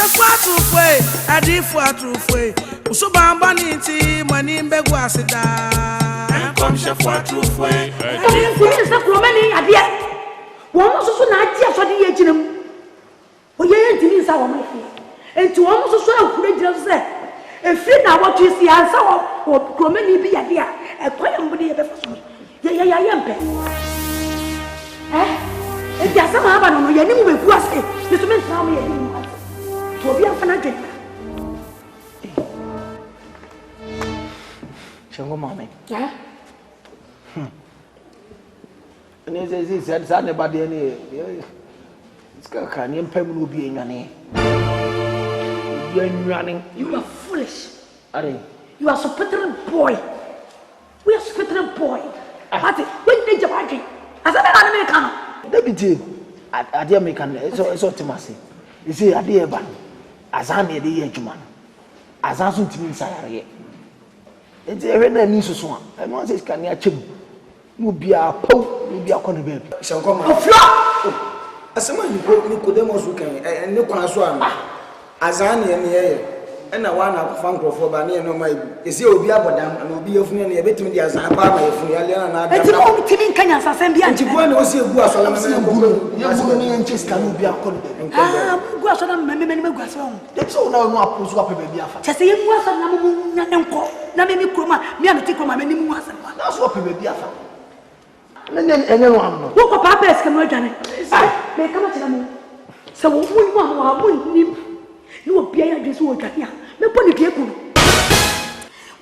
fatu fwe, adi fatu fwe. Usubamba niti mani mbegu asida. Come she fatu fwe. Adi sa kuromani adi. Wọ́n soso na adi aso di ye jinam. Oye ntimi nsa wo mafi. Enti wọ́n soso akure jinam se. Efiri na wo twisi ansa wo kuromani bi yade a. Ekoye mbudi ye befa so. Ye mpe. Enti asama aba no ye nimu beku ase. Yesu men tra mo ye nimu ase. To bi afana dwe. Shango mame. Yeah. And he said, Sunday, but it's got canny and Pem will be running. You're running. You are foolish. Are you are so petty boy. We are so petty boy. What did you want? As an American. Deputy, I dear American, it's all Timothy. You see, I dear ban. As I made the age man. As I soon to me, Sarah. It's a red news swan. I want this can you you be a pope, you be a corner baby. Shall come a flop. As someone you go Nicodemus who can and no consuam. As I near me, and I want to funk for Bani and no my is you be about them and will be of nearly a bit to me as I buy my Fulian and I don't think Kenya Sassambia and Chibuan was your Guas and Chis can be a corner. Ah, Guas and many Guas. That's all now, no, who's up with me. Just say you was a number, Nammy Kroma, Miamitikoma, many was. That's what we be after. And then anyone. Look at Papa's camera, Janet. May come to them. So, we want him. You will be a this work here. No pony people.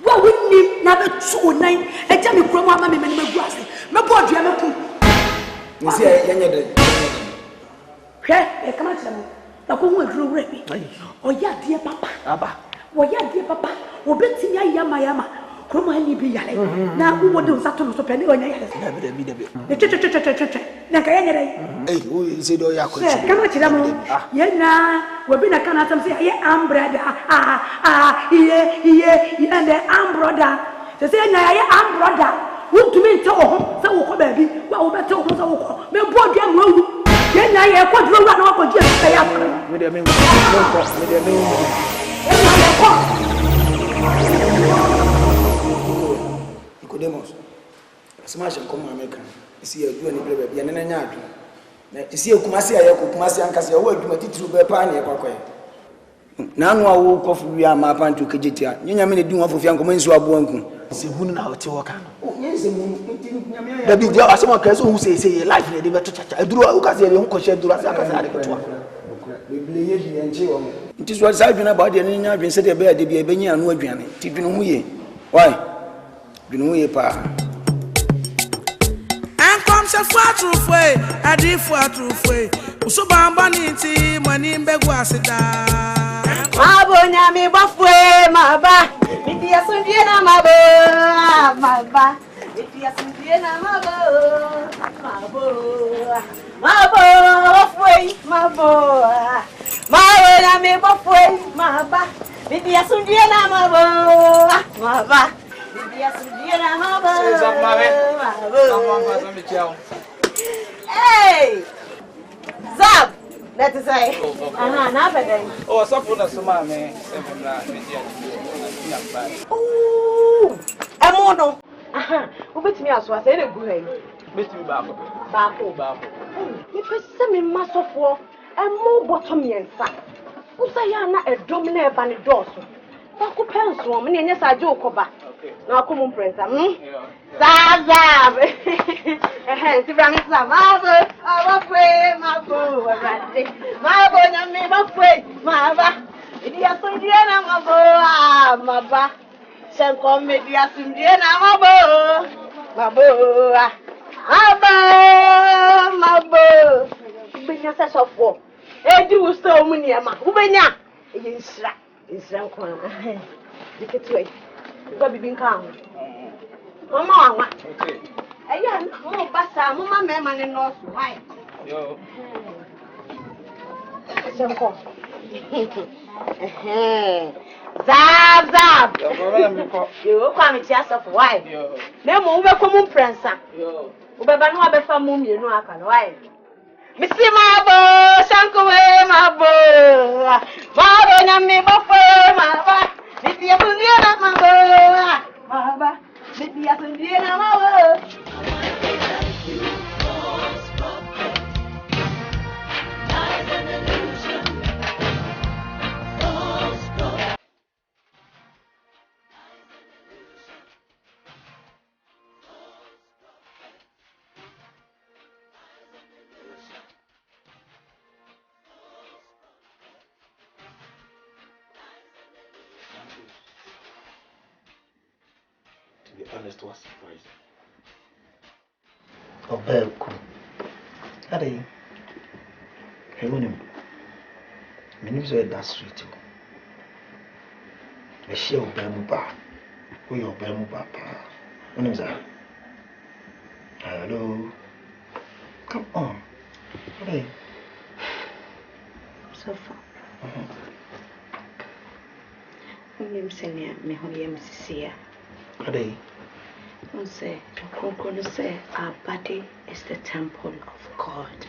What we need never 2 9 and tell me Kroma, Mammy, many grass. No board, you see, I come to them. The woman drew ready. Oh, yeah, dear Papa. Abba. Oh, yeah, dear Papa. Oh, Betty, Yama. Kroma ni bi yale na wo de nsato no so pe ne onya yale de che na ka yanyere who is it ya ko che kama chira mo ye na wo bi na kana sam say ye ambrada ye and the ambrada se say nya ye ambrada wo tumi nte wo ho se wo ko ba bi wa wo bete wo ho se wo ko me bo dia mo awu ye nya ye ko duro wa na ko ji se ya fara me de me Nicodemus, smash and come American. See you doing it, baby, and then I see you come see a Kumasi and Cassia, who do my teacher by Pioneer. Now I woke off, we are my pan to Kajitia. You mean do one for young women who are born. See who now to work. Yes, the big girl, someone who say life in the church. I drew a Cassia, Uncle Shedra. It is what I've been about the Nina been said about the Benya and Wabian, Tipin. Why? You know, ye pa. And come se fatu fwe, adi fatu fwe. Usubamba niti mani mbegu asida. Mabonya mi bafwe maba. Miti ya sundie na maba. Miti ya sundie na mabo. Bafwe mabo. Mabonya mi bafwe maba. Miti ya sundie na maba. Hey, Zab, let us say. Oh, something that's my man. Oh, I'm on. Who bet me as was any good? Bet me back. If I send me mass of war, and more bottom and sack. Who say I'm not a dominant by the door? Who pants woman, and yes, I joke about. No, come on, Prince. Zab. Bring it some. I'm afraid, my boy. My boy, I'm afraid, my it is so dear, my ba. Shall come, maybe as soon dear, my boy. My boy. Bring us a of war. I do so many, Emma. Ubenya. It's Rankwan. You get away. Baby been calm. Mama, ayan, oh, basta, mama, man, and no, why? Yo, Zab, you come with yourself, why? No more common prince. You better know about family, you know, I can why. Missy Mabo, Sanko, Mabo, me buffer, Mama. Maybe I will get up my Mama. Maybe I will get up my To be honest, was surprising. Oh, very cool. How do you? Hey, my name is that street too. The share of Bermuda. Who your Bermuda? My name is Hello. Come on. Hey. So far. My name is Mrs. Hey. Say, our body is the temple of God.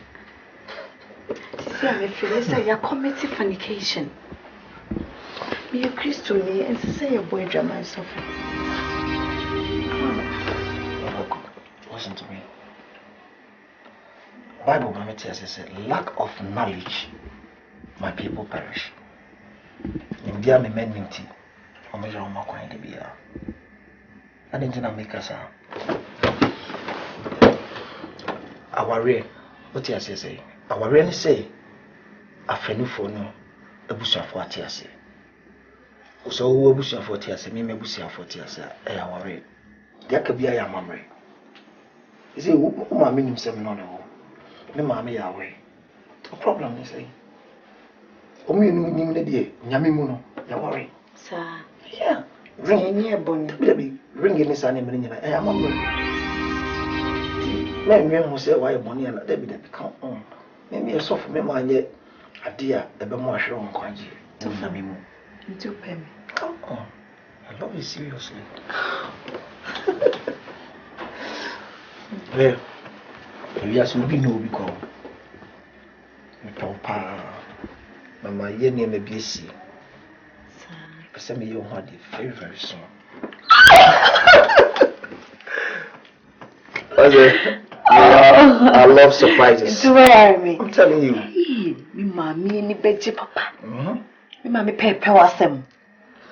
See, I'm afraid say you're committing fornication. Me a Christian me and say your boy drama is suffering. Listen to me. Bible says, lack of knowledge, my people perish. In the amendment, I'm going to be here. I didn't make us our real. What you say? Our real say a friend for no a bush of what you say. So, we bush of what you say, me bush of what you say, our real. There could be a memory. You see, my meaning 7 on the mammy away. The problem is, only you need the Yamimuno, you worry. Sir, Yeah. ring near Bonnie. Ring in this animal. I am a man who say why money and Debbie that become on. Maybe a soft memoir yet a dear, a bemoir on Quanji. To Famimu. Do pay me. Come on. I love you seriously. Well, we are soon be no because Papa, Mamma, ye name a BC. Send me your money very, very soon. I love surprises. Swear me. I'm telling you. Me mommy ni beji papa. Me mommy pepe wasem.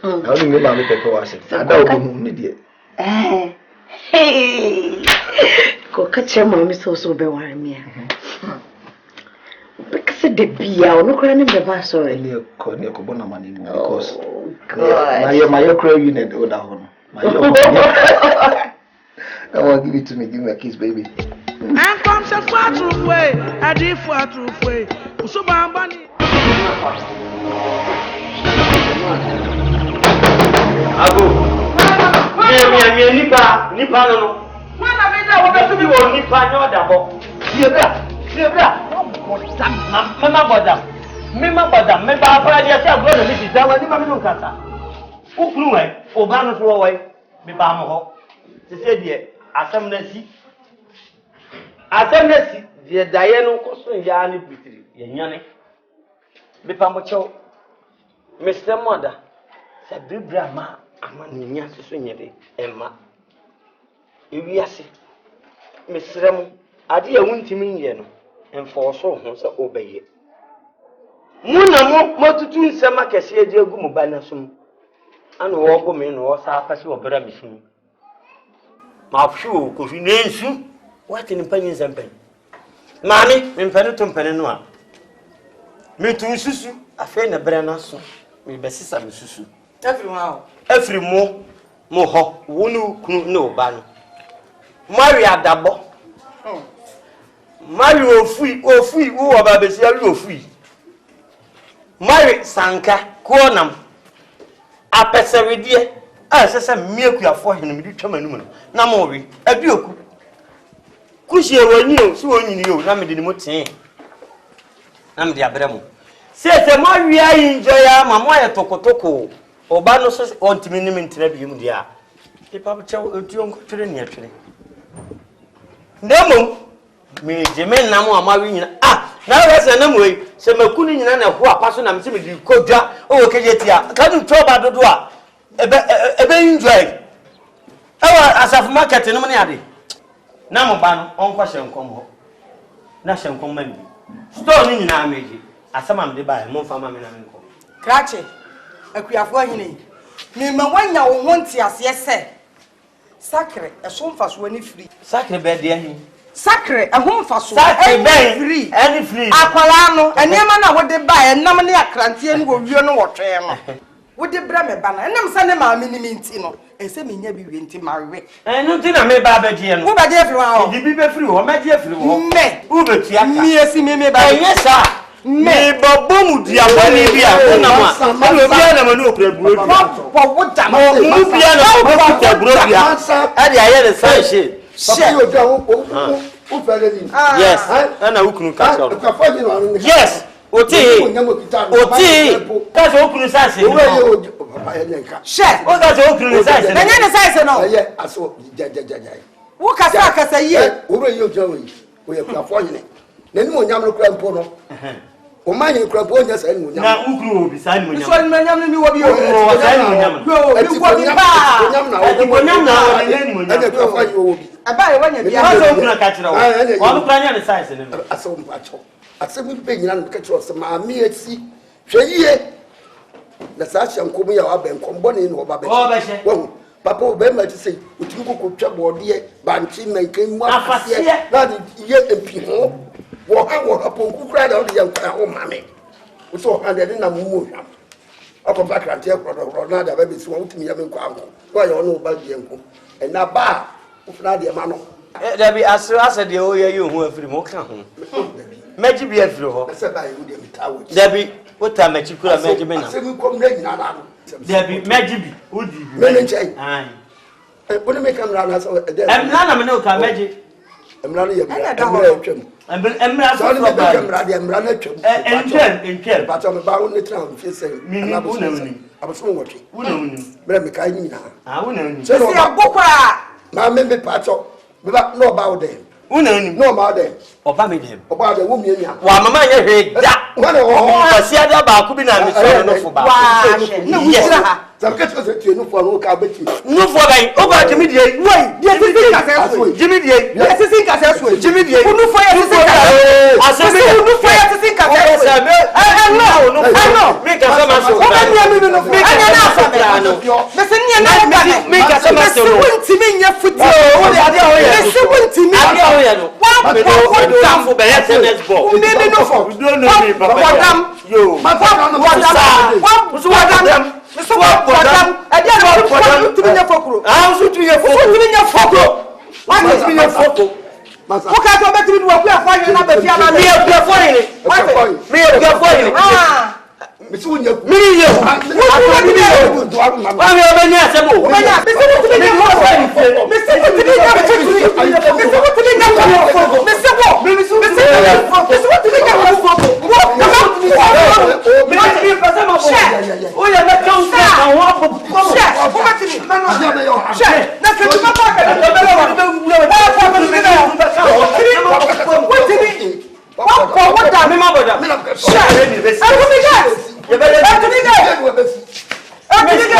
How do you mommy pepe wasem? I don't know the Hey. Go catch your mommy so be worry me. Because the bia no kra ni be sorry. Near Kobona money because my crow unit or down. I want give it to me, give me a kiss, baby. And comes a far true way, a deep far true way. So Bambani. Ago. Me nipa no. Mana me da wo be to bi wo nipa nyo da bo. Ye bra. Mema bodam. Me ba para dia se agro no mi da wa ni ma me no kasa. Ukuru we, oba no so we, me ba mo ho. Se se die asem na si die daye no koso ya ni bitiri ye nyane me pa mo chew Mr. Mother se bibra ma amani nya so nyede emma ewiase mesrem ade ya wuntimi nye no enforso ho se obeye munamo motutu nsema kese edi egu mu ba na sum ana wo bo me no wo sa apase wo bra misin ma fu ko fi nensu wati ni panyin zampan mami me mpane to mpane no a me tu susu afa na bra na so me besisa me susu afiri mo ho wonu kunu ne oba no mari adabo mari ofui wo oba besi ari ofui mari sanka kuonam apesewedie sese miekuafo henu medi twamanum no na mo wi abioku kuhie wani o si wonyini o na medi ni moten na medi abremu sese mo wi ayi njoya ma mo ye tokotoko oba no so ontimi ni mentra bium dia ipa bcha otuo nkotire ni atwere ndemo me jeme na mo amawi nyina na wese na moyi se makuni nyina na ho apa so na mse me di kodwa o kejetia ka du toba dodo a ebe enjoy ewa asaf market no ne ade na mo ba no onko hyenkom ho na hyenkom mani store ni nyina ameji asama mde ba mo fa ma me na me nko krache akuafo ahine me ma wanya wo honti ase ese sakre eso mfaso ani free sakre be de ahin sakre ehom mfaso free any free akwala no enema na wode ba enam ne akrantie ne wo wie no wotwe no wode bra me ba na enam sa ne ma me ni minti no ese me nya bi wie nti ma we no ti na me ba ba die no wo ba die free wa di bi be free ho ma die free ho me wo be tia ka mi esi me ba yes me bobomu dia boni bia na ma no bia na ma no okra buro wo woda mo bia na okra buro bia e dey aye the sign she yes ana ukunu ka so yes oti ka so ukunu sa se she o ka so ukunu sa se na nya ne size no aso jajajaja wo kasa ye wo ye ojawo yi wo ye plafo yene nani mo nyam no kra mpo no o manye kra mpo nya sa ni mo nyam na ukunu obi sa ni mo nyam so ni mo nyam ni wo bi o sa ni mo nyam yo bi ko bi ba nyam na wo nyam na wo ni mo nyam e kra fo yi wo bi aba e wanya bia ka so ukunu ka kira wo no kra nya ne size ni aso mpacho asemi be nyina no ka kira se ma mi esi hweyie na sa hyankom ya wa ben kombo ne no ba be wo papa o be ma ti sei otimi kokotwa bode banchi menkan mu afase na de ye empi ho wo ha ponku kra da o de yankwa ho mame wo so ha de na mu hwam akọba krante ekro na da ba be si wo otimi ya menkwa anko wo ya ono ba de yanko na ba wo fna de ma no da bi asa de o ye yu ho afiri mo ka ho meji bi afiri ho se ba ye wo de mitawo da bi o ta meji kura meji be na asemi kom na nyina na Debi meji bi odi bi me nchai ai bone me kamera na so emla na me no ka meji emra no ye twam emra so so ba kamera de emra na twam entwem ba to me ba woni tra on fi se na bo na woni abuso wotwe wona woni bra me kai nyina wona woni se si abokwa ma me pa to me ba no ba wo de wona woni no ma de oba me dem oba de wo mi anya wa mama nye hwe da wana wo si ada ba ku bi na me so no fo ba wa na wutira ha zamka to se tie no fo no ka beti no fo ba o ba jimi die woi die sisi ka se so jimi die die sisi ka se so jimi die unu fo ya sisi ka asemi unu fo ya sisi ka se so no me ka sama so o ba ni mi no fo anya na afa me se ni na ka me ka sama so no ntimi nya futi o de ade o ye me se ntimi ade o ye no wa dam for be SMS ball me no fo don't know me papa dam yo ma fa no wa dam so wa dam ade na wa ntimi nya fokuro so tu ye foko ntimi nya fokuro wa ntimi nya foko masa ko ka to betimi du wa ku afọ yin na be fi ama me e ku afọ yin me e ku afọ yin me si wonya me ye wa me oba ni asebo oba nya me se timi nya foko me se timi nya foko me se timi nya foko me se wo me se foko me se timi nya foko me ni pasa ma bo o ya na kan ka wa bo o ma timi aja be yo ha na ke tuma pa ka do be wa be wuro e fa ba ni na wo timi wa ko wo da me ma boda me na ka so ni be se aku mi ga ye be aku mi ga wo be si aku mi ga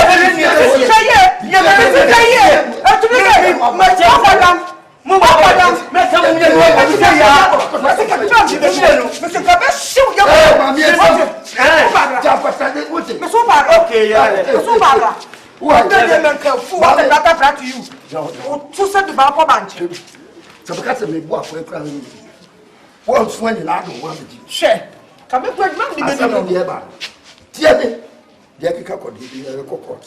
chaye ye be se chaye aku mi ga ma che fa mo ba ba me ka mo ye wo me se ya me se ka twa di be no me se ka be shiu ya ma mi ja pa sa de wote me so ba okay ya me so ba wa de men ka fu wa the data flat to you o tu se de ba ko banche so ka se me bu afọ ekra ni wo so ni na do wa be ji she ka me kwa ma di me asa no me de ba tie me de ka ko di ko court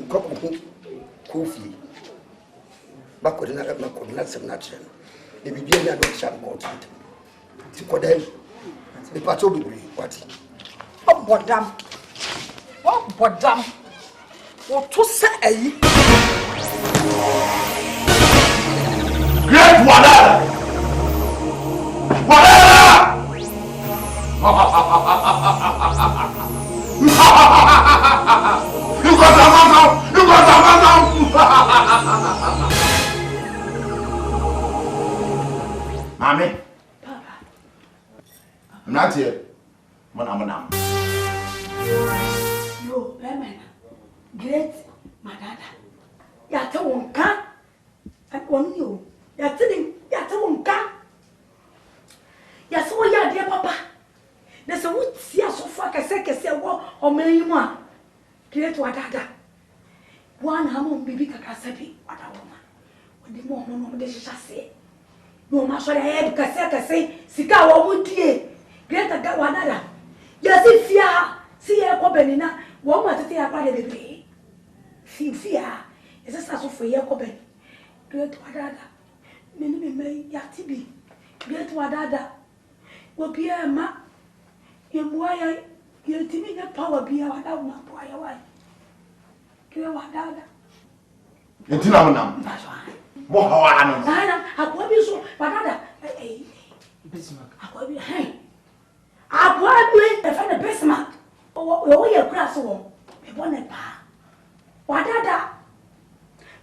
ko ko fi ba ko na ma ko na sem na chen e bi bia na do sha ko ti ko dai e pa to bi wati bodam o tu se ayi Great wonder! Whatever! You got a man now! You got a man now! Mommy? Not here. Manam. Yo, Bemen. Great, my dada. Yata wonka. I want you. Yata wonka. Yaso ya dear papa. There's a wood see so far as I can say what or many more. Great what dada. One hamon bibi kakasabi, what a woman. When the moment they shall say. No, my sorry, I had say, Sika would ye. Great a got one other. Yes, if ya see a cobenina, one was to take a part of the day. Fear is a sasso for your coben. Great what other. Many may yatibi. Great what other. Will be a ma. You why you're timid a power be our down, my boy. Why? Great what other. It's not what I will be so, but other. Bismarck. I will be hanged. I will be a Bismarck. Oh, your grass wall. A bonnet pa. What other?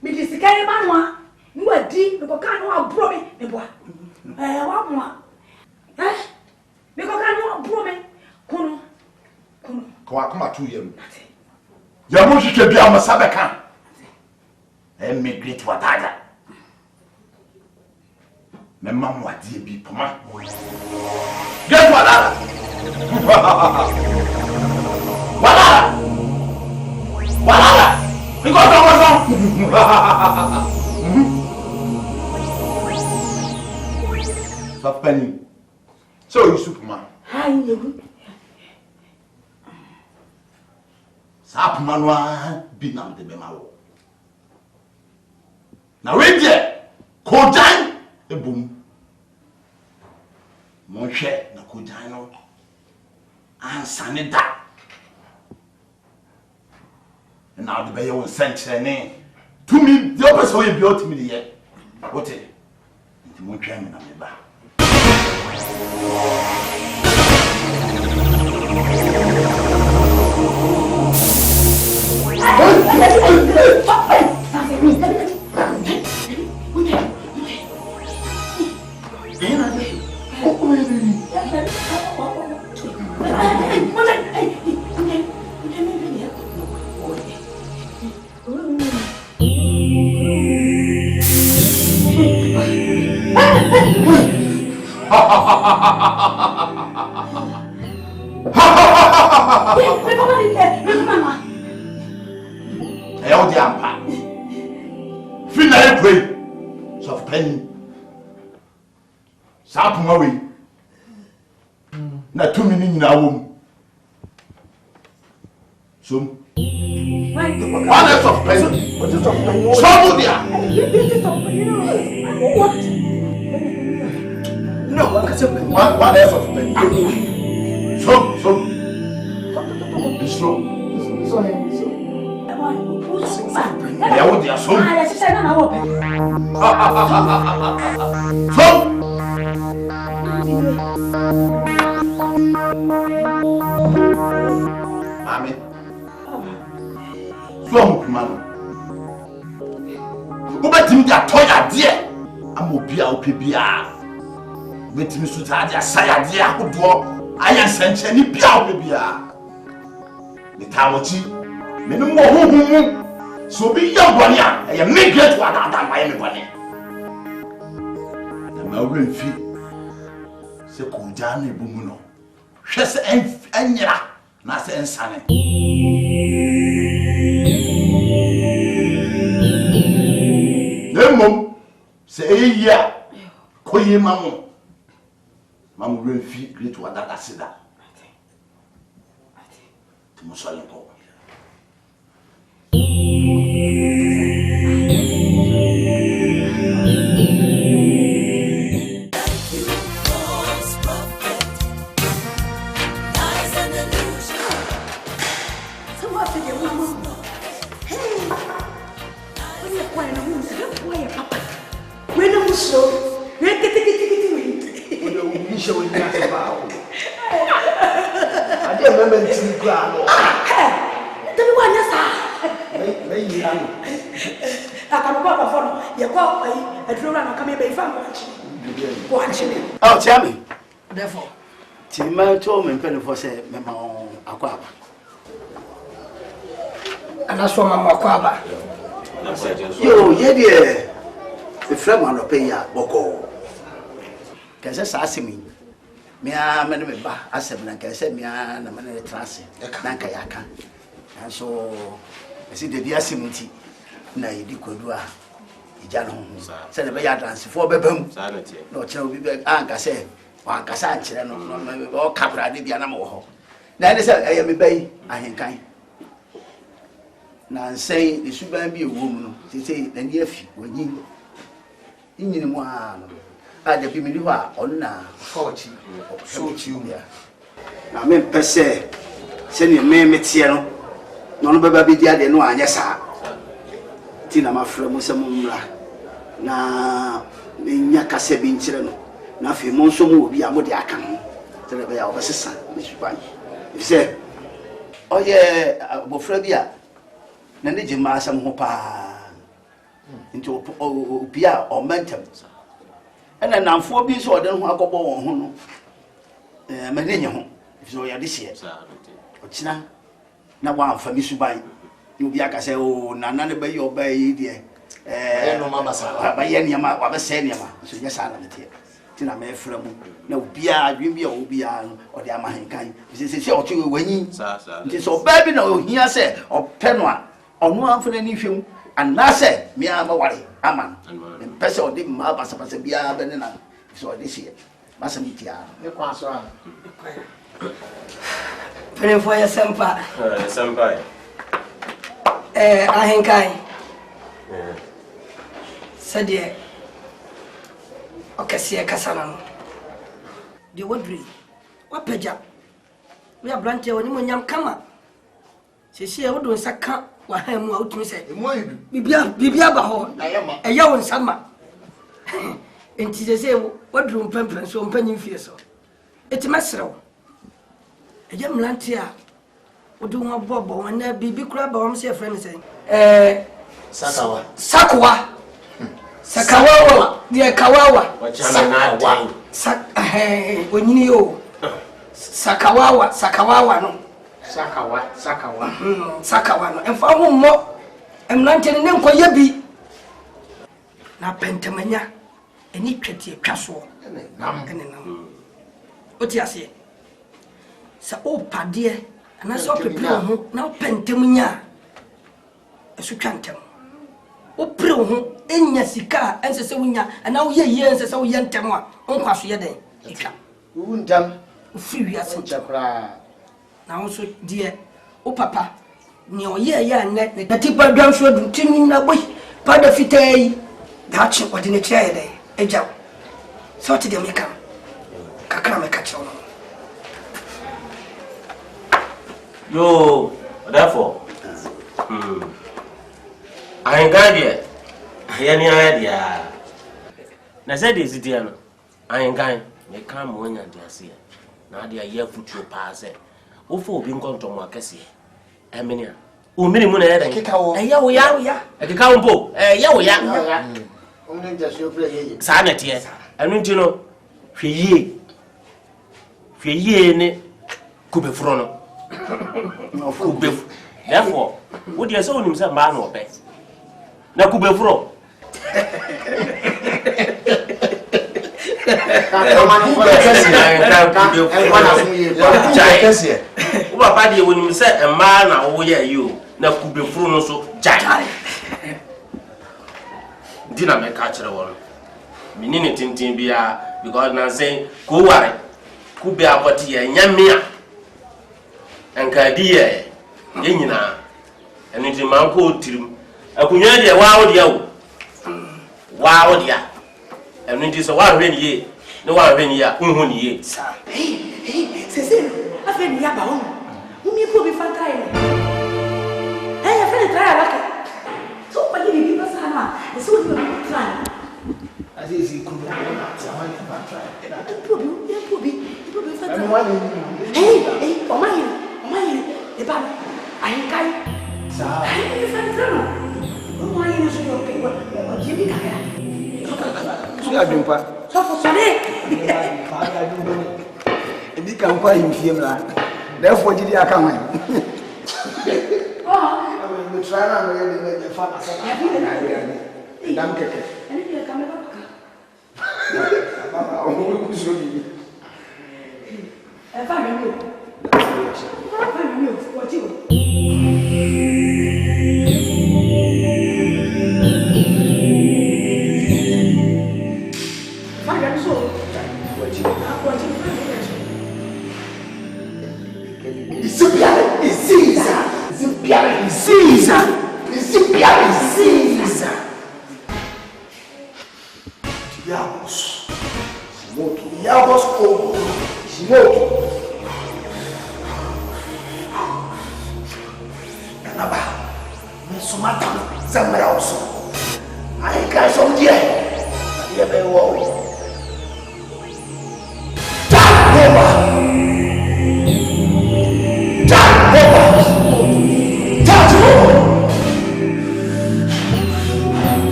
Me this carry man. You are deep, because I can't know bro me, the boy. One more. Eh? Because I know bro me. Come on, 2 years. Yamushi should be on Masabaka. And make great what other. My mom was dear be Poma. Get what other? What? Because I Penny. So you Superman. Hi, you. Sapmanwa binam de bemawo. Na we there. Kojan ebum. Monhwe na kojan no. Ansane da. Na de be ye won senchene. To me, the opposite way be ultimately here. What it? Nti monhwe me na me ba. Na tumi ni nyina wom som what is of pain? What is of pain? Trouble there. What? No, what is of pain? So yeah, what they are so. Mami. So mama. Obetim dia toya de. Amobia opebia. Obetim so ta dia saya de akodo. Ayan sanche ni bia opebia. Ni tawochi. Me no mo huhumu. So be young one ya. E make great one that my me bone. Na ma wemfi. Se ko jana ebumu no. Hwe se anyira na se ensane. Nemom se eya koye mamu. Mamu wemfi great one that asida. Timo so yen ko. Oh, tell me. Therefore, Tima told me penny for say Mamma Aquaba. And that's what Mamma Aquaba. Yo, yeah, dear. The friend on the pay ya, Boko. Can I ask me? Me, I'm a member, I said, I said, me, I'm a man in the transit, Nankayaka. And so, I see the dear Simiti. Na yidi kodua ija no se na be ya dance for bebam no kire obi be anka se wan kasa kire no o kabra de bia na mo ho na ne se eye me bai ahenkan na nsei de suban bi ewom no tete na ni afi wanyi nyini mu a no a de bi mi ni ho a on na fochi ya na me pese se ni me metie no no beba bi dia de no anya saa tina mafra mo se mo mra na nya kase bi nkyere no na fe mo nso mo obi a mo de aka ho tele be ya obesesa me suban se oye bofra bi a na ne jima asam ho pa nti obi a o mentem ena namfo bi so ode ho akobo won ho no me ne nye ho so ya de sie o kina na wa amfa mi suban obi aka say o nana ne bayi obayi de no mama sa ba ye niam wa ba se niam so nya sa na tie ti na me fra mu na obi a adwen bi a obi a no o de ama henkan se o tu wanyi nti so ba bi na o hia se o pe no a ono amfa na ni hwem ana se mi a ma ware ama no pese o de ma ba sa bi a be ne na so o de sie ma sa mi tia ne kwa so a Pere for ya sempa Senpai. Ahenkai. Sadie. Okasiye kasana no. De wodri. Wapeja. We abrante woni monyam kama. Sese e wodo nsaka wa hamu a utumi se. Bibia ba ho. Eya won sama. Enti sese wodru mpempen so mpanyin fie so. Etimesrew. Eya mlante a wodo ho bobo wana bibi kura ba won se friend say. Sakawa. Sakawa. Dia kawawa. Wachana na dai. Onyini yo. Sakawa no. Sakawa no. Emfa ho mo. Emlante ne nkoye bi. Na pentamanya. Eni twete twaso. Ene nam. Oti ase. Sa o pade na so pepe ho na pentamanya. Esu twantem. O pre ho enya sika ense se wunya ana wo ye ense se wo ye ntem a onkwaso ye den etwa wo ndam free wi ase chakra na wo so die o papa ni o ye ya net na tipa dwan so dun tinu na boy pada fitai da chi odi ne kire den eja so ti de meka kakra meka chiro Yo, therefore. I ain't got yet. Any idea? Na said is it no? I ain't going. Me come when you see. Na dia year foot you pass it. O for being come to my case. Emenia. O minimum na e keka wo. Ya wo ya. E keka wo mpo. Ya wo ya. O mun just you play ye. Sa na tie. Enu nti no hwe yie ne kubefuro no. No kubefuro. Therefore, what you say onim say ma na obe. Na kubefuro. Papa de wonim say ma na wo ye yi o na kubefuro no so jai. Dina me ka kire wo. Minini tintin bia because na say go ware. Kube aboti ye nyamia. Anka di ye nyina. Enu ti man ko tirim. Akunya de wa dia wo. Wa dia. Enu ti so wa hwe ni ye. Ne wa hwe ni ya, unhu ni ye. Sa. Sese, afa ni ya ba wo. Umi ko bi fanta ye. Afa ni try alaka. So pa ni bi ba sana. So ni bi try. Azizi kuru na tiawa ni ba try. Pobi fanta. O mai. E ba. Ai kai. Sa. Ai fanta no. O mai ni so yo ke wa. O jibi ka ya. So ya dumpa. So for sale. Ebi kan kwa imfiem la. Therefore gidi aka hwan. Me try na me dey fa na sa. Dam keke. Ani dia kamera ka. Mama, o mo ku so bi. Fa mi o. Fa mi o, o ti o. Fa mi so. O ti. Caesar. Diabos como. Smoke. Canaba. Me sumata. Zamra oso. Ai ka som dia. Dia be wo.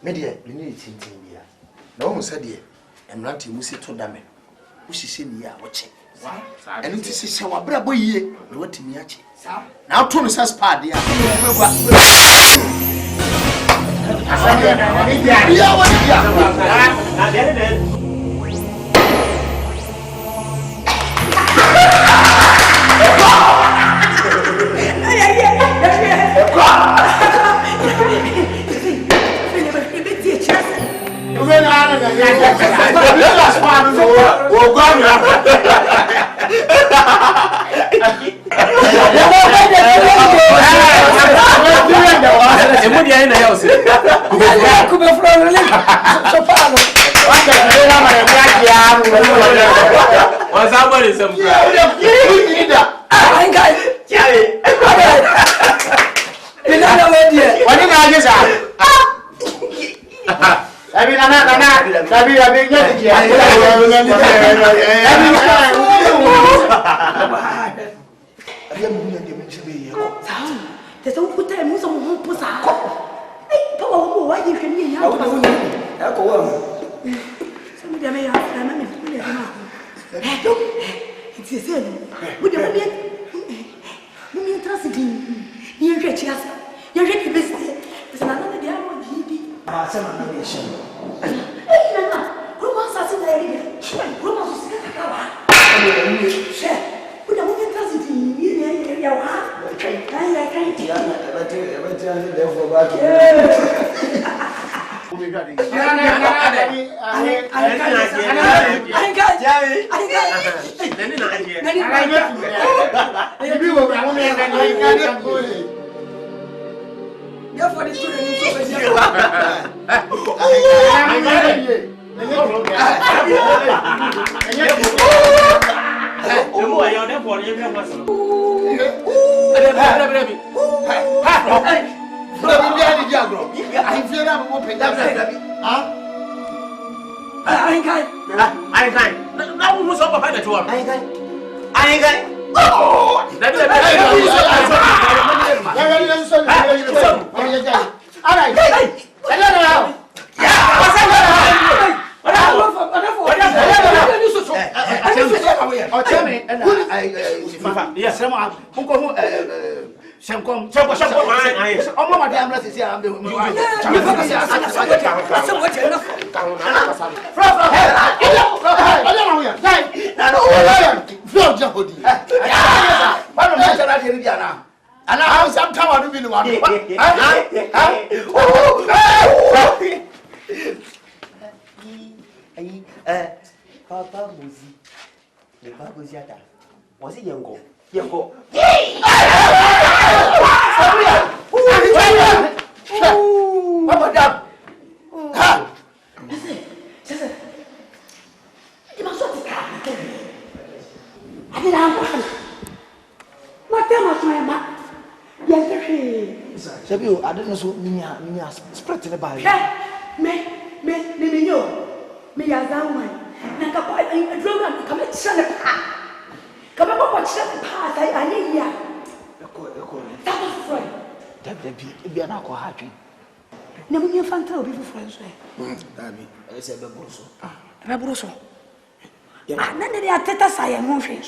Media, we need it in India. No, said ye, and not to Musi to Dame. Which is in the watching. And it is our brabo ye, what to me. Now, Tony says, Paddy. Papa Muzi. Le Papa Ziata. Was it Yango? Yango. Papa Dam. Ha! Sasa. Imasoti ka. Adira amfana. Matema swema. Yantehe. Sabi I don't know so minya spread ne ba. Me minyo. Me yazamai. Naka kwa droga kama tsana pa. Kama kwa tsana pa sai aniya. Eko. That was right. That be na ko ha twen. na munye fanta obi fufuro so Dabi. Ese be boso. na buru so na ne ya teta sa ye mo hwe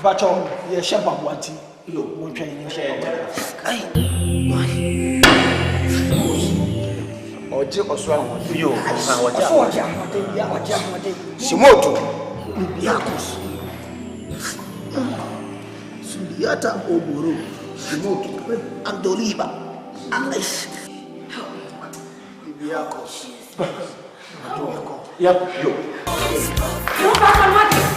Bacho, ye shamba bwanti. Yo, mo twa ye shamba. Ai. Oje oswa Yo, wacha. Afoja ya wacha mate. Simoto. Yakos. Suliata oboro. Simoto. Andoliba. Aish. Yakos. Yep, yo. Yo ba mate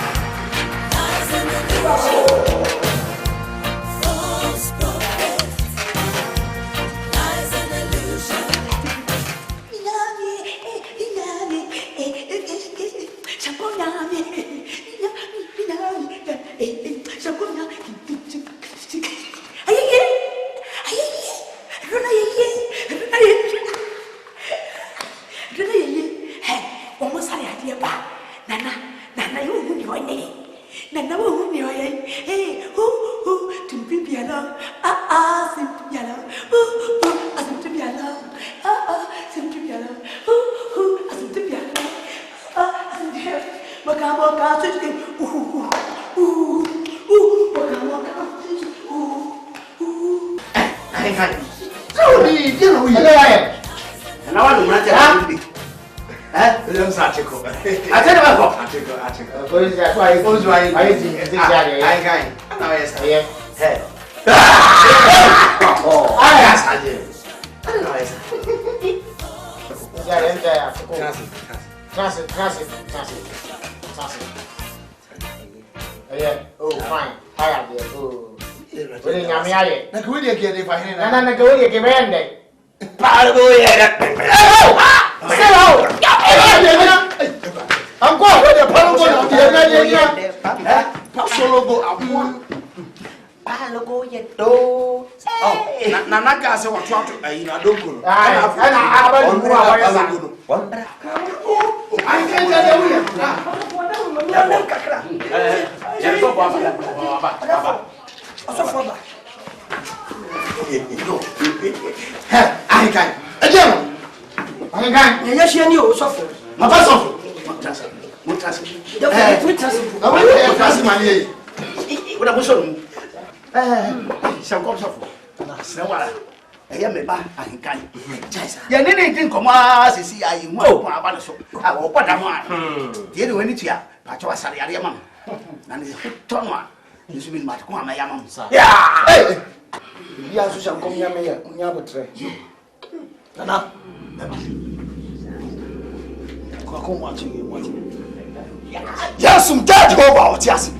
Yes, some dead over. Yes.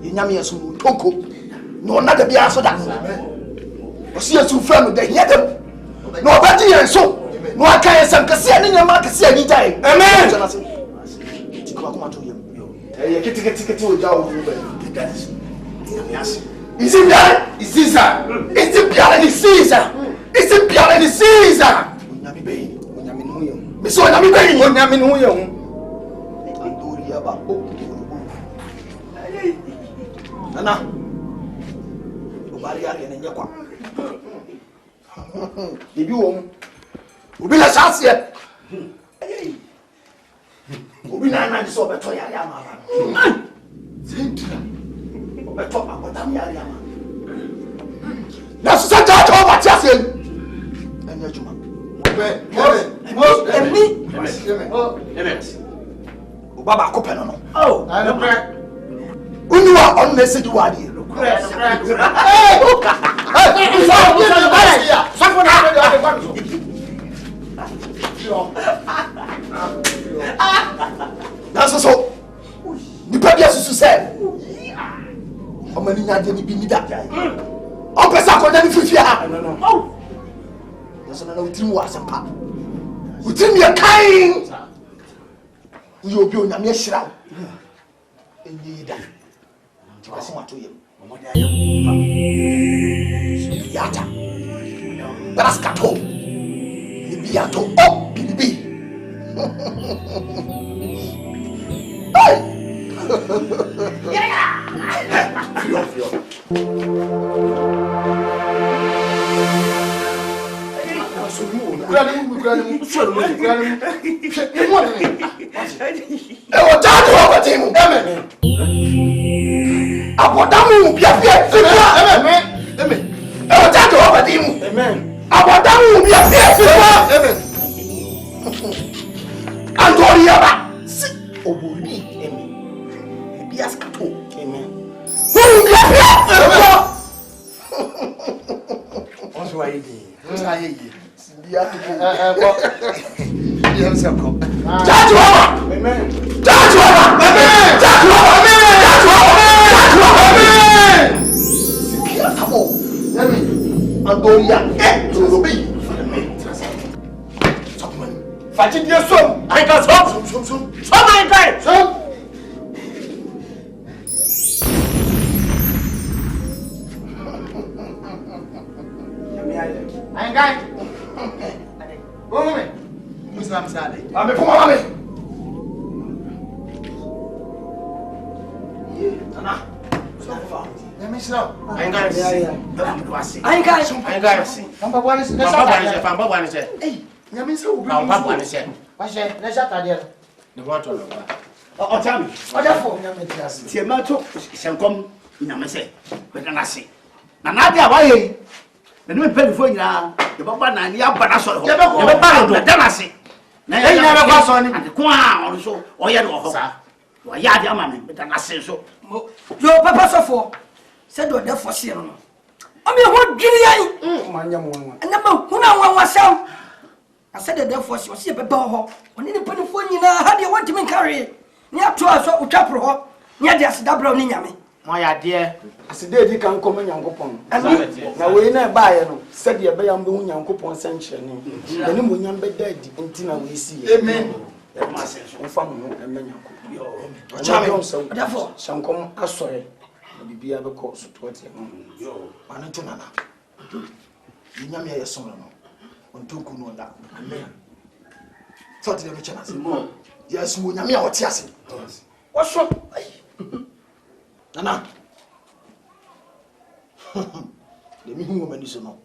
You nyame yesum toko. No na da bia so da. O si esu fra no da hia dem. No obadi yen so. No aka yen sam kase ani nyama kase ani dai. Amen. Tikwa kuma to yem. Eh kiti o jawo ru ba. Is it that? Is it that? Is it Pierre and Caesar? Is it Pierre and Caesar? Onyami be. Onyami no yem. Me so onyami be. Onyami no yem. Andori aba o. Nana. Obari ari na nyekwa. Bibi wo mu. Obi la chance ye. Obi na so beto yare ama ba. Zintra. Beto akodam yare ama. Na so sa ta to ba ti ase. Enya juma. Obaba ko peno no. Oh, no pre. Unuwa on message wadi. That's so. Ni pabia susu se. O mani nyade ni bi ni da. O pesa ko da ni fifia. No. That's na utrim wa sempa. Utrim ye kain. Uyo obi onyame hira. Enyi da. Tiwase wato yem. Yata. Braskato. Biato. Oh, bibi. Hey. Fio. Abodamu biafia amen ewotado obadimu amen abodamu biafia amen Antoria si obori amen biaskato amen biafia amen onso wa yidi onso yidi biato ko biamse ko Jaju amen Jaju amen Jaju amen Andoria Robi Fati dia som I can som I can som I can Woman Muslim sale Ame poma mame Nana Misro, ainda assim. Pamba buana se. Ei, minha mesa o. Pamba buana se. Vai ser, né já tá dele. Não vou atolar. Ó, Tami. Olha fo, minha mesa assim. Se mato, se enkom, minha mesa. Vai dar assim. Na nada vai aí. Na não pede foi na. Eu vou para na bana só. Eu vou para do dar assim. Né? Ei, não vai só ni. Com a, olha só. Olha do. Wa ya dia ma me dar assim so. Yo papa sofo. Said do the force no. Am you what giri yan? Manya mo wan. Na ma huna wan wasam. I said the force you see be ba ho. Oni ni pani fo nyina ha de want me carry. Ni ato aso utwapro ho. Ni ade asida bra ni nyame. Mo ya de asida di kan kom nyankopon. Na we na ba ye no. Said ye be yam be hu nyankopon sanchire ni. Ani mo nyam be dadi nti na we si. Amen. Mfa mo emenya ko. Chame therefore sankom asore na bibia be ko so to tie yo anu to nana nyame ya so no onto ku no da amen so tie me chana se mo yes mo nyame a wote ase wo so nana de mi hu mo mani so no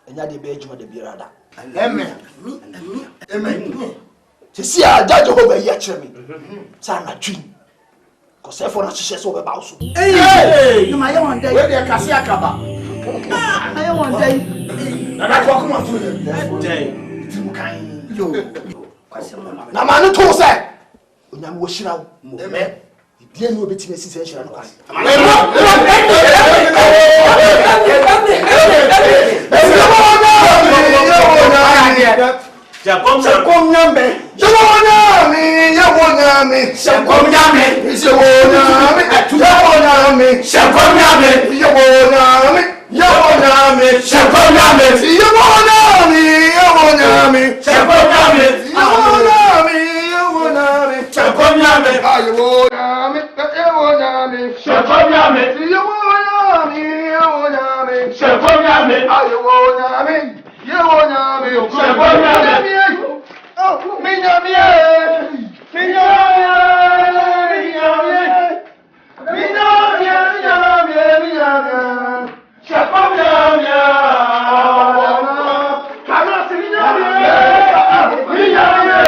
enya de be adwuma de biara da amen amen Sisi a Jehovah yi akire me. Sa na twi. Ko se for na hihye so be ba so. Eh! You my one day. We dey kase akaba. I want day. Na na kwa kuma tu Day. Timu kan. Yo. Na ma no to se. Onyame wo hira wo. Amen. Die ni obeti me sisi hira no kwa. Shakomnyame. Yawonyame. Yawonyame. Shakomnyame. Yawonyame. Yawonyame. Shakomnyame. Yawonyame. Yawonyame. Shakomnyame. Yawonyame. Yawonyame. Shakomnyame. Yawonyame. Yawonyame. Shakomnyame. Yawonyame. Yawonyame. Shakomnyame. Yawonyame. Yawonyame. Shakomnyame. Yawonyame. Yawonyame. Shakomnyame. Oh, minyame. Minyame. Minyame. Minyame. Shakomnyame. Kamasi minyame. Minyame.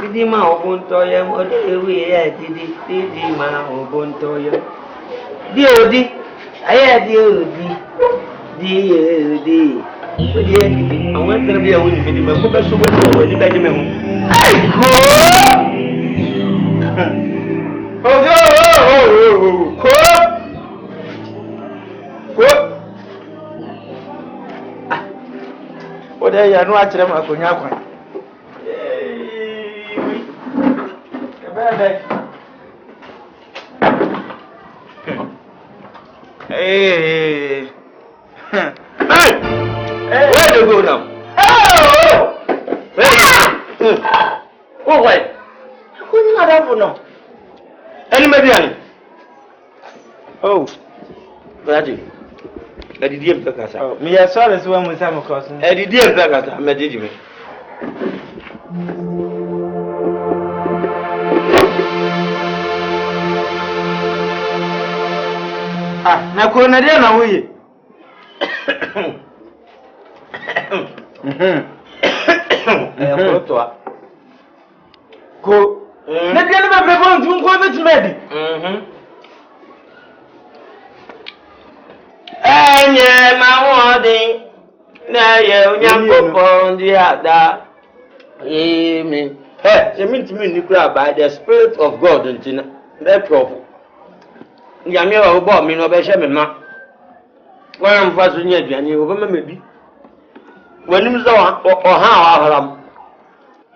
Didi ma obuntoye odewe ya didi ma obuntoye di odi aye di odi awon tere bi awon ni me ko be so bo ni be je me hu ai ko o de ya nu a kire ma ko nya kwan Hey, where do you go now? Oh, wait. Who's not up for now? Any median? Oh, Daddy. I did the Pecasa. Me, I saw this one with some cousin. I did the Pecasa. I did you. Na kuna dia na huyi. Ko. Ko. Na dia na prepare njun ko be timedi. Enye ma wodi na ye onyankopon di ada. Amen. Se mintimi ni kura by the spirit of God ntina. Be trouble. Yami wa bo mi no be hye me ma wa mfa so nya aduane wo be ma mebi wanim zo oha aharam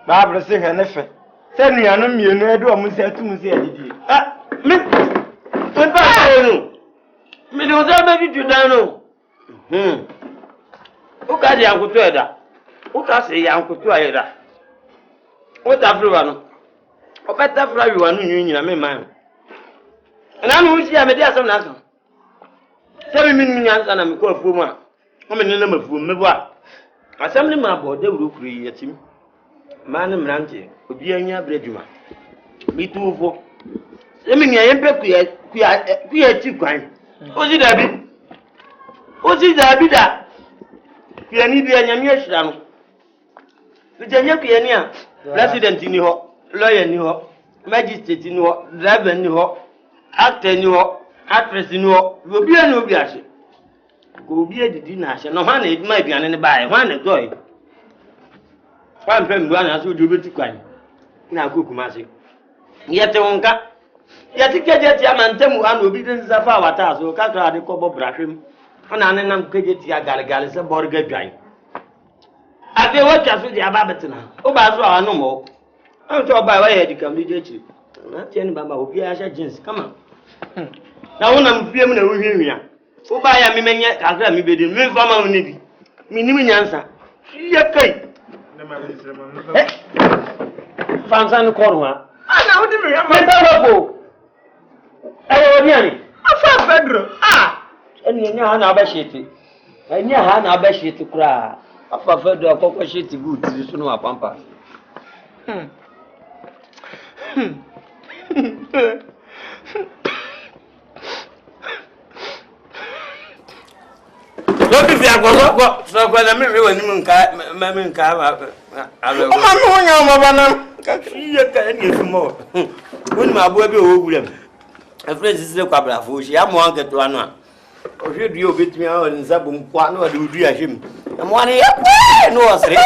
Bible say he ne fe se nuanu mienu edu o mu se atum se adidi me ba no me do za be bi tudan no o ka di ankutu eda o ka se ya ankutu ayeda o ta fru wa no o beta fru wi wa no nyina me man na no wusi a me dia asem na asem se me min nyansa na me ko afuom a o me ne na mafuom me bo a asem ni ma bo da wuro kuru yi yatim ma ne mrante obi anya breduma mi tuufo se me nya yempe kuya ti kwan o si dabi da kuya ni bi anya mi ahira no bijanya kuya ni a president ni ho lawyer ni ho magistrate ni ho driver ni ho actor ni ho actress ni ho obi ani obi ahye ko obi edidi na ahye no ha na eduma aduane ne bae ha na joy fa mpem do ana so obi obeti kwan na akokuma ase yete wonka yete keje ti amantem ha na obi den zafa wata so ka kra de kobo brahwem ana ne nam keje ti agalgal se borga dwan ade watwa so di ababetina o ba so anu mo anto ba wa ye dikam di jechi Na tieni baba obi a jeans. Come on. Na wona mfie mu na wohwehwia. Wo ba ya me menye kakra me bedi. Me fa ma woni bi. Me nim nyansa. Ye kai. Na ma bi sere ma. Fansan ko ro ha. Ana wo di me ya ma da ko. Ewo ni ani. Afa Pedro. Eni nya ha na abashiti. Eni ha na abashiti kura. Afa Pedro akoko shiti good so no apampa. Don't be fear go so go na me wani nka alo. O ma no nya ma bana. Ka iye ka ni fumo. Woni ma bo bi o wura. Afre sisi kwabra fo shi amo anke to anu a. O hwe du obetimi a woni nsa bom kwa na wade udu ahim. Amo ane ye no osre.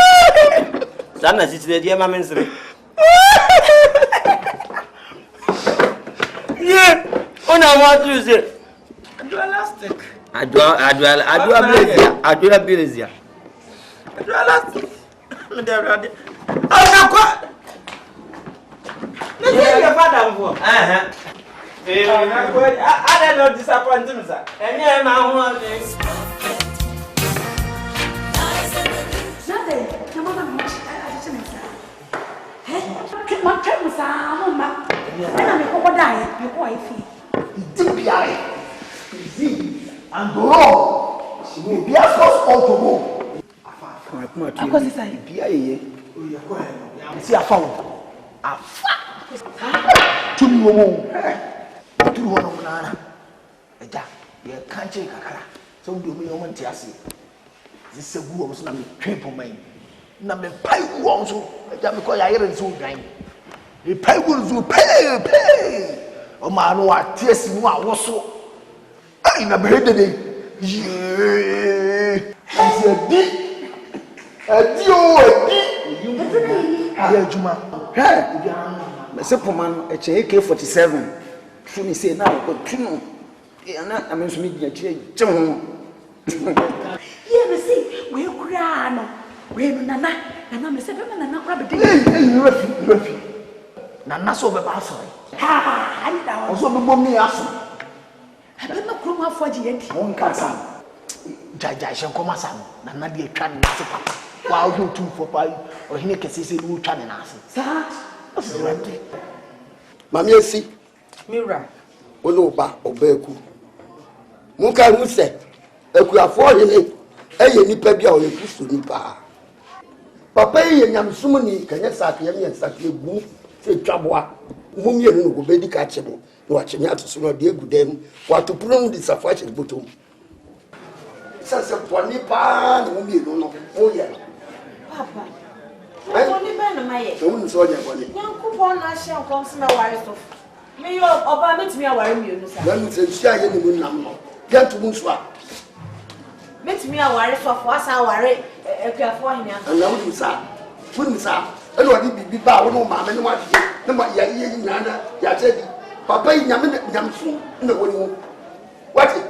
Sana sisi de ma mensre. Yeah, on a what you say? Elastic. Adua Belezia. Elastic. Me dey ready. Oh, na kwa. Na say your father for. Na kwa. I don't disappoint him, sir. Enya na ho this. Nade, na mama mo. I just mensa. Hey, ma tell sa mama. Na me ko dai, me ko ai fi. Dipiare. Easy and go. She will be as close all to go. Ako si sai. Bia ye. O ye ko e. Si afa wo. Afa. Tumi wo mo. Turu wo no na. Eja, ye kanche kakara. So do me o nti ase. Zise gu wo so na me twempo man. Na me pai wo so. Eja me ko ya yere nso dwan. E pai wo so pay. O ma no atie si mu a wo so. Ai na behede de. Ye. Asi adi. Adi o adi. Ya juma. Me se poman e che AK47. Funi se na ko tuno. E na amen so me dia kire gye ho. Ye me see, we kura no. We no nana me se be nana kura be de. Rafi. Nana so be ba so. Ha, ani da wo. So be bom ni aso. Habe na kuro ma foji ye di. Won ka sa. Jaja hye nkoma sa no. Nana de atwa ne nase papa. Wa wo tu fo pa. O hine kesese ni wo twa ne nase. Sa. Mami esi. Mira. Ono ba obaku. Munka hu se akuafo hene eye nipa bia o ye Kristo nipa. Papa ye nyamsum ni kanya saake ye nsaake egu se twaboa. Mumie no go bedi ka che mo. No wa chenya to so no de egu dem. Wa to puru no di safa che botom. Sase poni pa no mumie no o ye. Papa. Boni be na maye. So mun so nya boni. Nyankopon na hye nkom se na ware so. Me yo oba metimi aware mienu sa. Na mu se nsia ye ni mun nam no. Ya to mun so a. Metimi aware so fo asa aware akuafo hene asa. Na wudi sa. Wudi sa. Eno adi bibi ba wo no ma me no wa die. Na ma ya ye nyana ya tedi. Papa yi nyamsu na woni wo. Wati.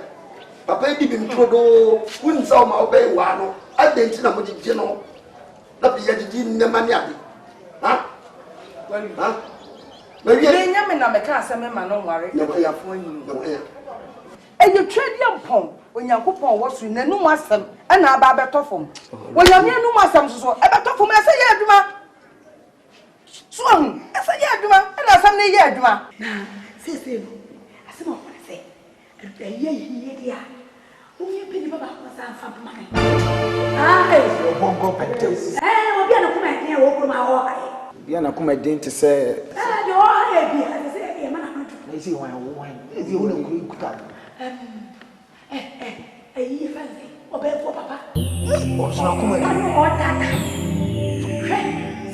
Papa yi bi mtrodo. Wudi sa o ma obey wa no. Adenti na mo jije no. Na bi ya jiji ne mani ade. Ha? Ha? Me nyame na me ka asem ma no nware akuafo hene. Enye twedi ampon onyankopon wo so nanum asem na aba betofom wonyame nanum asem so e betofom ese ye adwuma so ese ye adwuma na asem ne ye adwuma Na se no. Asem o kwa se. Ye ye dia. Onye pedi baba ko sa fa pama kan. Ai, Bongo Pentecost. obi ana kuma e wo kuro ma ho kai. Bia na kuma den te se De o ha e bi, se e ma na no. Na isi wan wo wan. Isi wo na kuru kuta. Ye fancy. Obe fo papa. O so kuma ni. Ano o tata.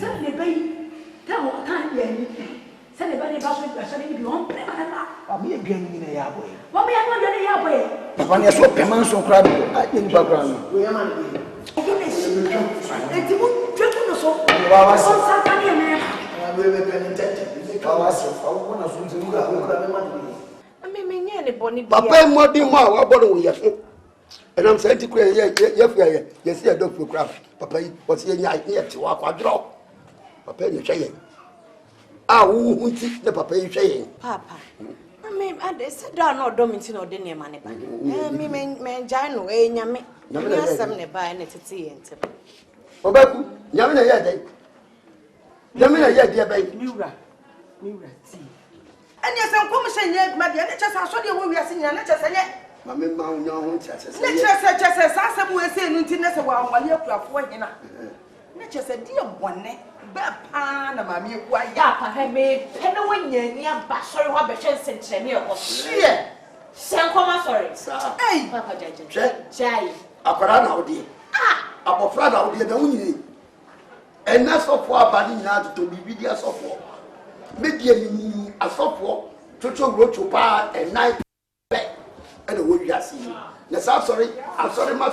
Se ne bai. Ta o ta ye ni. Se ne ba ne ba so so ni bi on pre ma na. Ami e bia ni na ya boy. Wo me ya no de ya boy. papa ne so peman so kra do a ye ni bakra no. We ya man ni. Eti mu tweku no so. Wa wa se. On sa ka ni me. We penitente. Wa wa se. Fa wo na so nti mu ga ko me man ni. Me nye ne boni bia. Papa modi mo a wa bodo wo yefo. Enam se nti kura ye se do kura. Papa yi wo se nya ye ti wa kwadro. Papa ni hwe ye. wo hunti ne papa yi hwe Papa. I said, no, don't know the name, man. Me, Jano, nyame. Nyame, some never and it's tea and Obaku, nyame na ye dey. Nyame na ye dey bay. Miura tea. And yes, I'm coming saying, my dear, just I saw you we are seeing, and just say, Mama ma unya hunti asese. Let's just as we say, Nuntiness, while you're for dinner. Let's just a dear one, Bapana, mammy, why, Yapa, have made Penaway near Basher, what the chance and Chemio was sheer. Sam, come, sorry, sir. Hey, Papa Jay, Akorana odi. Abofra na odi na wunyi. Ena sofo abani na to bibidia sofo. Media ni asofo chocho rocho pa enai pe. Ena wo wiase. Na sa sorry, I'm sorry ma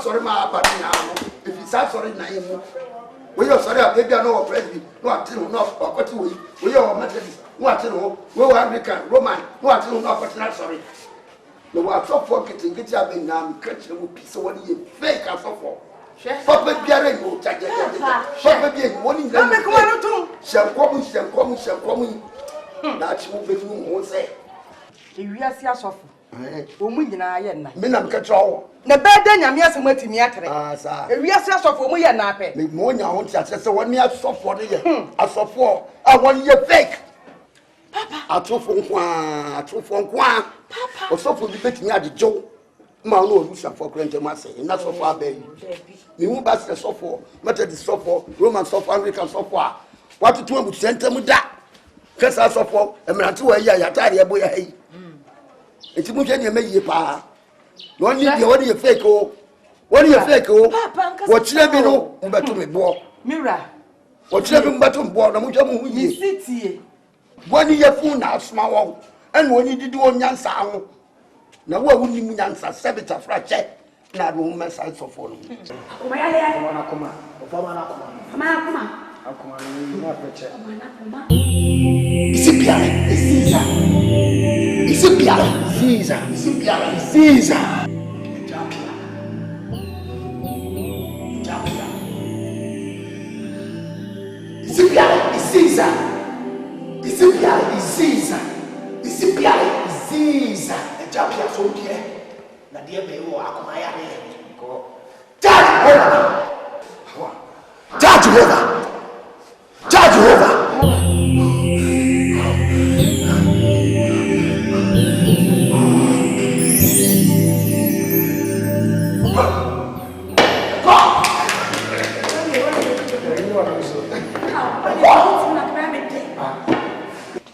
abani na no. If you say sorry na emu. We you sorry abia no wo presby. No atinu no akoti we. We you Methodist. No atinu we Anglican, Roman. No atinu no akoti sorry. No wa sofo kitingiti abin na mi kachire wo pise woni ye fake asofo. Papa biara yo jaje. Papa biara woni ngai. Papa ko anu tu. Shankomu. Na chi mo betu mo se. Ewiase asofo. Omu nyina ye na. Me na me kachire wo. Na beda nyame asem atimi atere. Sa. Ewiase asofo omu ye na ape. Me mo nya ho ti ase se woni asofo de ye. Asofo a woni ye fake. Papa. Atofo nkwa. Papa. Osofo bi betimi adejo. Ma no olusa for krente ma se. Na sofo abai. Me hu ba se sofo, Methodist sofo, Roman sofo, Anglican sofo a. What to am sentem da. Kasa sofo, emirante wa ya yatare ebo ya yi. Enti mu hwe ne mayi pa. No ni de woni ye fake o. Woni ye fake o. Wo kire bi no, mbeto me bo. Mira. Wo kire bi mbeto mbo na mu hwe mu hu yi. Sitie. Woni ye fu na asoma wo. En woni didi onyansa ho. Na wo woni mu nyansa sebita frache. Na do message sofo no. Umayale. Koma. Akoma ni na peche. Caesar. Ejapia so die. Na die be wo akoma ya ne. Ko. Judge Jehovah.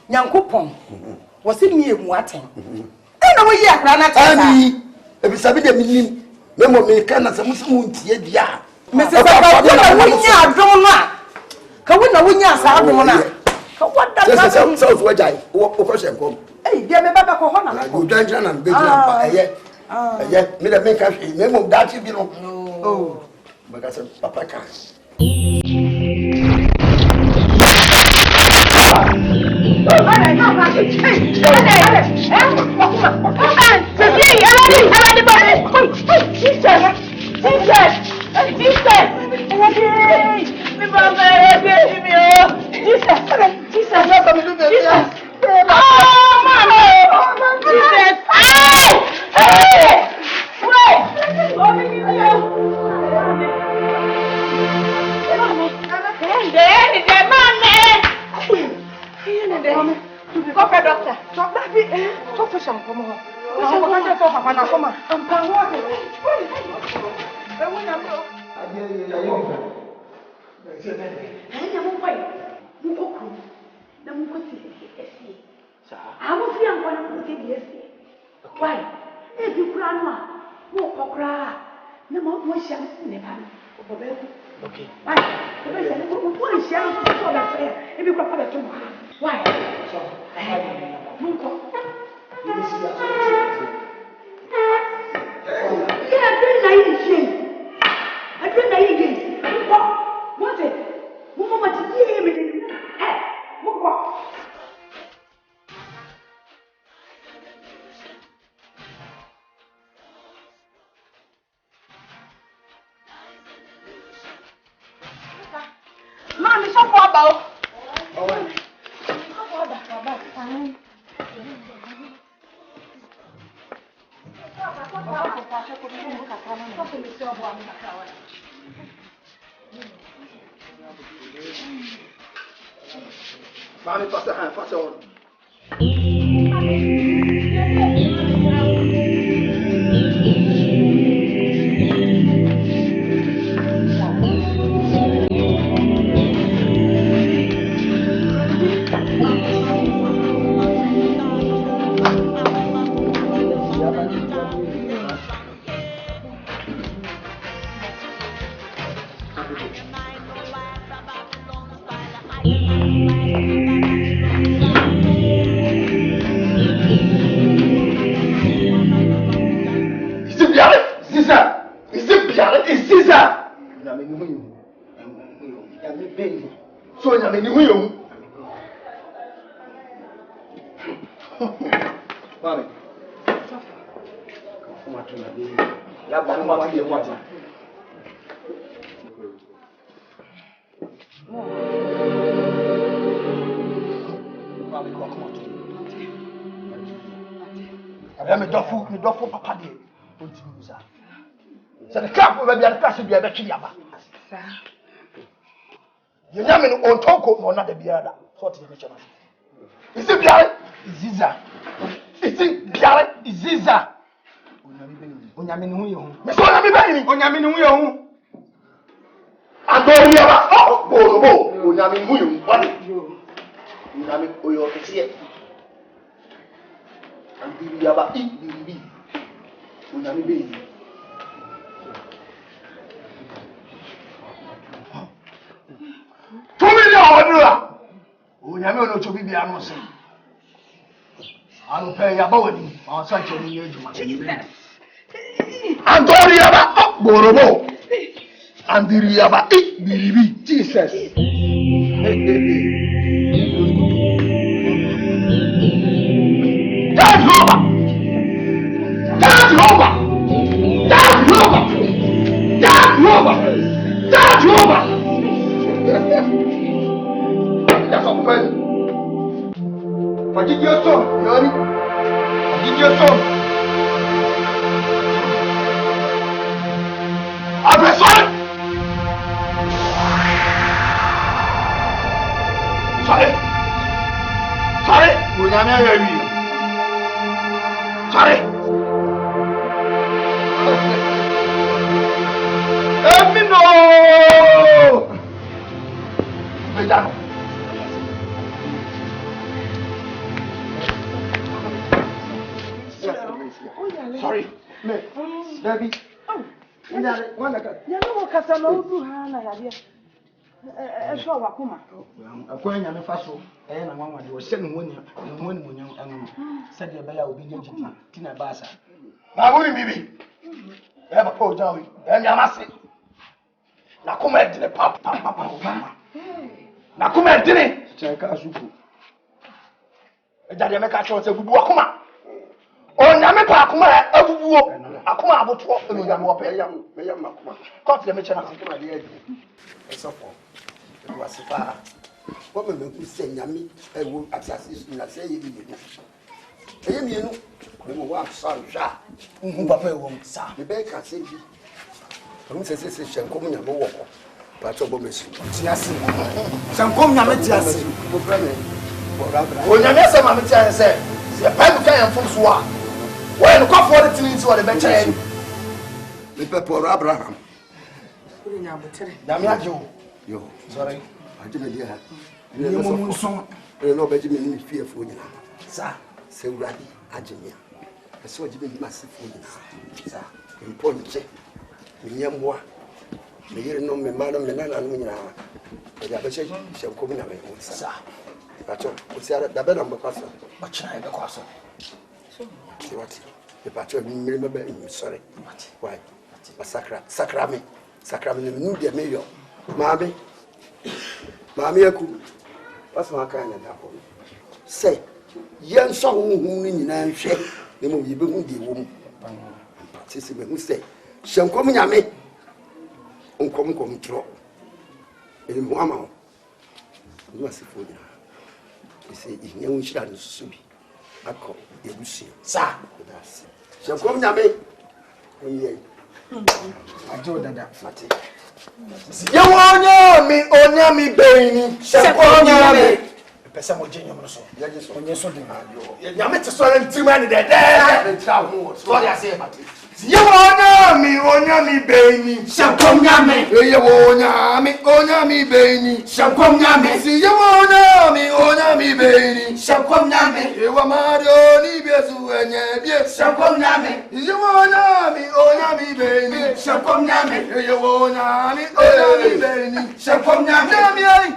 Nyankopon. Was it me emu aten? Na wo yi akra na ta. Ani, ebisabi de minim. Me mo me kana se musu ntie dia. Me se ba na wonya adom no a. Ka wo na wonya asa adom na. Ka wada ka. Se wajai. Wo ko shenkom. Eh, dia me baba ko ho na. Go danjana na be jina pa eye. Me de me ka hwe. Me mo dachi bi no. Oh. Baka se papa ka. Mami, passa on. So I mean, you Mommy. Come on, me dofu papa de. So the camp will be at the class be a better yaba. You know me on toko no na de biada. So the mission. Is it biara? Iziza. Is it biara? Iziza. Onyame ni hu ye hu. Me so onyame ba ni. Onyame ni hu ye hu. Adori yaba. Oh, bo. Onyame ni hu ye hu. What? Onyame oyo kese. Andiri yaba ibi. Onyame be ni. Onyame ono chobi bia no se anu pe ya ba wani ma so che ni ejuma andori ya ba borobo andiri ya ba biribi Jesus Forgive your son, Yoni. Forgive your son. I'm sorry. Sorry. We're not married. Sorry. Let me know. Sorry, me, Debbie. Oh, one that you know, Casano, show Wakuma. A coin and a faso, and a woman who was sending one and said the Bella obedient to Tina Bassa. I wouldn't be. Have a poor Joey, and Yamasi. Nakuma did a papa. Nakuma did it. Chakasuku. Dadiameka shows a good Wakuma. Onyame pa akoma abubuo akoma aboto onyame wo pe yam akoma court le meche na akoma de adu esofo e wasifa wo me ku se nyame ewu asasi na se ye bi bi eye mienu me mo wa san sha papa ewo sa me be ka se bi o se shenkom nyame wo ko pa to bo mesu tiase shenkom nyame tiase bo brame onyame se ma me tiase se ye pa mi kan fo so a when come for the things what the bench the people Abraham yo sorry I didn't hear you so no Benjamin ni fearful ni sir say ready agenia I saw you massive sir important me nyamwa me yere no me madam me nana no nyina ya be she ko na me sir acho o se da be na mbakwaso o chira be kwaso what the patron remember sorry why sacrament no dia meyo mami aku what's my kind of that say yen so hu ni nyina nhwe ne mo yibe hu die wo mu sisi me hu say hyenkom nyame onkom tro e mo ama o no asifo ni say ihnya hu shira no susu bi akọ ebusi sa hyenkom nyame Oye. Ajo dada fati. Ye onya mi beini. Onya mi. Pesa mo je nyom so. Onye so de. Ya me te so ntima ni de. So ya say mate. Ye onya mi beini. Shakom nyame. Ye onya mi beini. Shakom nyame. Si ye onya mi beini. Shakom nyame. Ye wa mario ni besu enye bie. Shakom nyame. Ye onya mi beini. Shakom nyame. Ye onya mi beini. Shakom nyame. Nyame ai.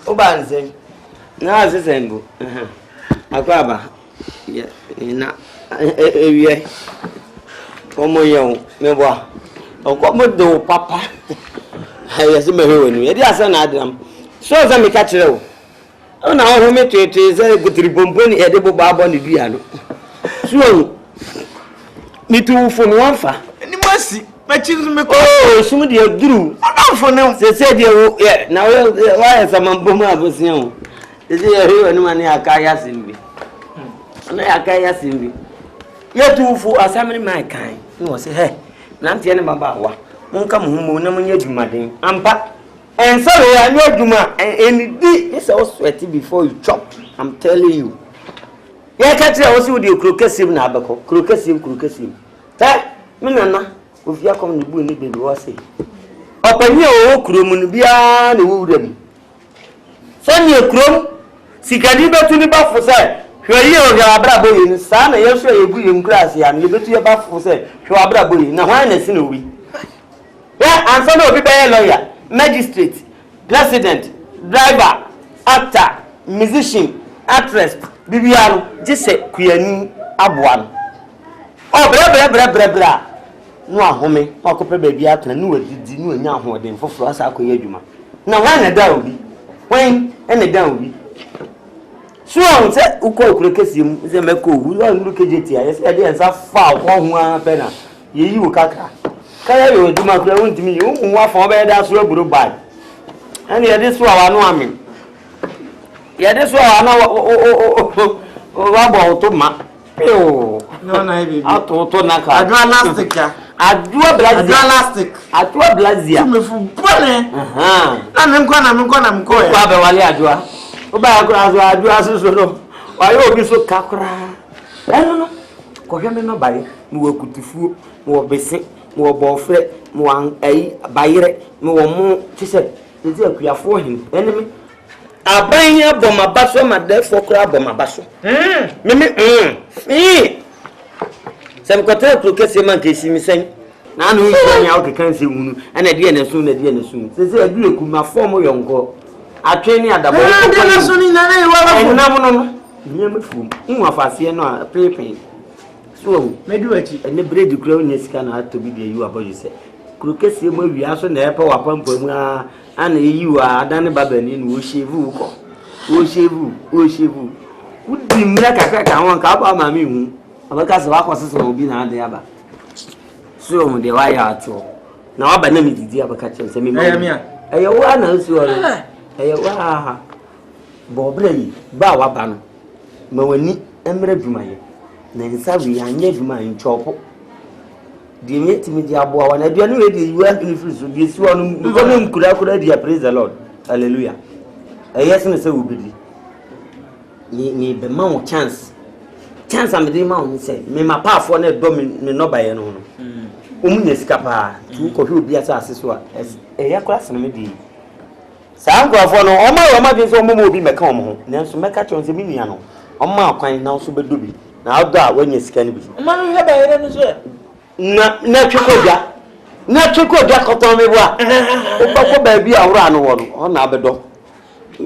Obanze na azesembu akwaba na ewie komo yew mebo okomo do papa yesi mehwenu yedi asa na adram so za me ka kire wo ona ho me tete za gutiri bomboni ede bo babo ne bia no so mi tu fo no wanfa Ni masi. Machizu me oh sumu de duru for now. se de wo na wa samambo ma abosian ese ye hewe no mane akaya simbi na akaya simbi yetufu asamri mai kan no se he nante ne baba wa monka mo humo na munye dwumaden ampa ensore ya no dwuma enidi is all sweaty before you chop. I'm telling you ye ka tire wo se wo de krokesim na abeko krokesim ta me nana ofia kom ne bu ni bebi wo se opani o kurom no bia na wo wuram sani kurom sikadi betu ni ba fo se hwe ye o ya abrabo yi ni sa na yeso ye bu ye nkrase ya ni betu ye ba fo se hwe abrabo yi na hwan na si na wi ya ansa na obi be lawyer magistrate president driver actor musician actress bibiano jese kuyani aboa o bra no ahome akope ba bia atna no wadidi no anya ahoden foforo asa akoye adwuma na hwan na da obi hwan ene da obi so on se uko okure kesim ze meko wu lo nuru kejeti ya se de ensa fa ko ho a pe na ye yi wo kakra kaya yo adwuma kura wontimi yi wo wa fa ba da so aburo bai ene ye de so awa no amen ye de so awa na wa bo to ma yo No na baby. atoto na ka Adwa elastic ya. adwa blazia Me fu bole. na mko ya. kwa be wale adwa oba akura adwa so no wayo obi so kakra no ko hwe me no bare mi wo kutufuo mi wo bese mi wo bofre mi wan ai bayire mi wo mu tise ezi akuafo hin enemi aban ya boma baso ma defo kra boma baso sem kote prokese man ke simi sen na no yi nya o kekan se hunu ana de na sun se adu eku ma form yonko atwe ni adabo ko na sun ni na e wa fo na mo no nya me fum nwa afase no a pepe so medu achi ene bread kura onya sika na to bi de yu aboje se prokese mo wi aso na epa wa pampa mu ana yi wa adane babani no wo shevu ko wo shevu udi mra kakra ka won ka ba ma mi hu abaka se wa kwasese obi na ade aba so mo de wa ya ato na wa ba na mi didi abaka che se mi ma eya wa na nsu ore eya wa bo bra yi ba wa ba no ma wani emre dwumaye na nsa wi anya dwuma nchopo di mi ti mi di abo wa na duanu we di wa ni free so di si wonu ko nem kura di praise the lord hallelujah eya se se ubidi ni be ma wo chance am dey ma wo say me ma pa afo na do me no ba ye no omunya sika pa tu ko hwe obi asase so a eya kwa sene me di saa nkrofo no oma bi so omo obi meka omo ho nanso meka chon se minua no oma akwan na so bedo bi na ado a wanya sika ne bi oma no hwe ba yere no so na twekobia koton me bo a obako ba bi awura no wo no ona abedo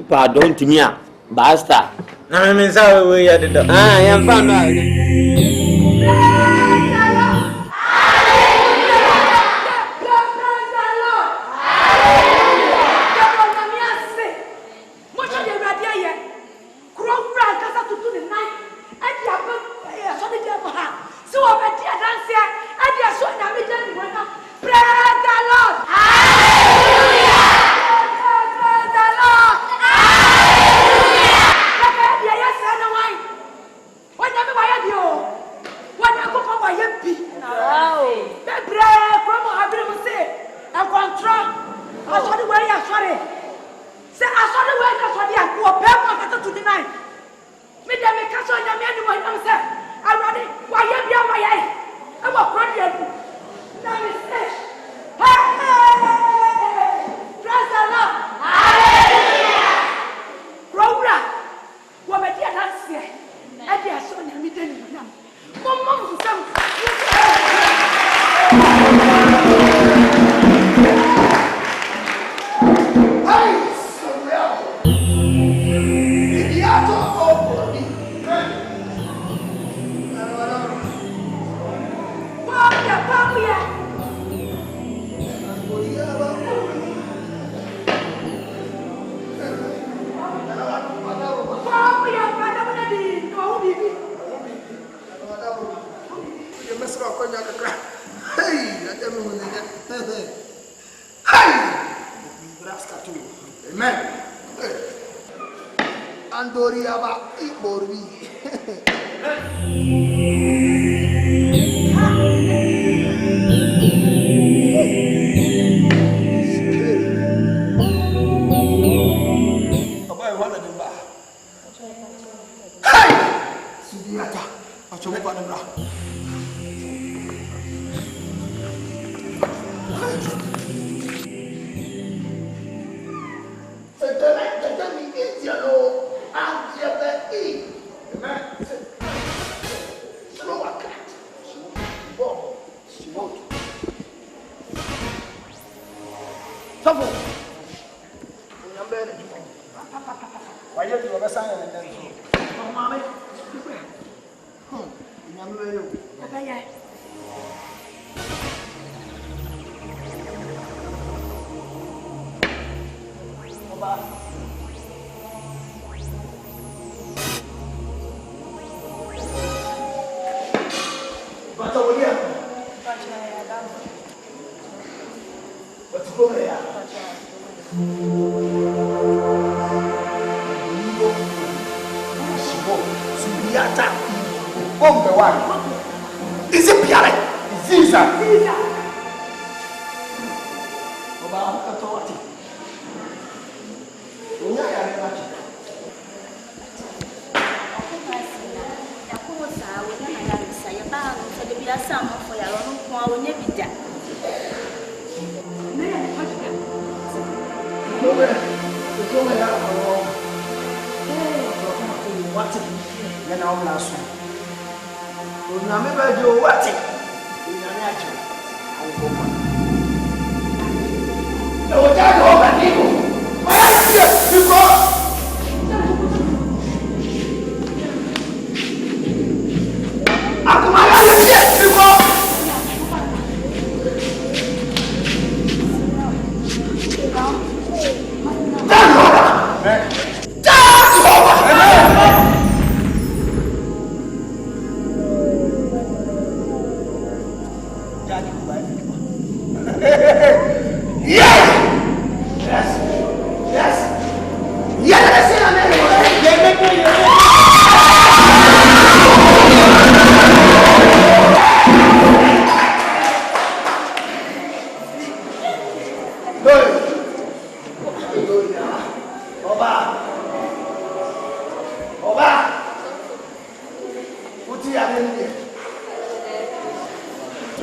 pa don timi a basta na me nsa we ya dedo ya mfa no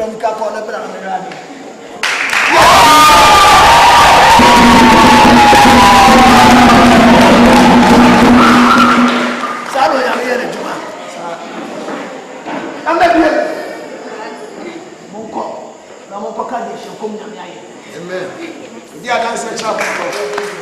from Kako na bra me radio. Salo ya me yere juma. Amba bi. Monko. Na monko ka de shi kom nyame aye. Amen. Dia dan se cha ko.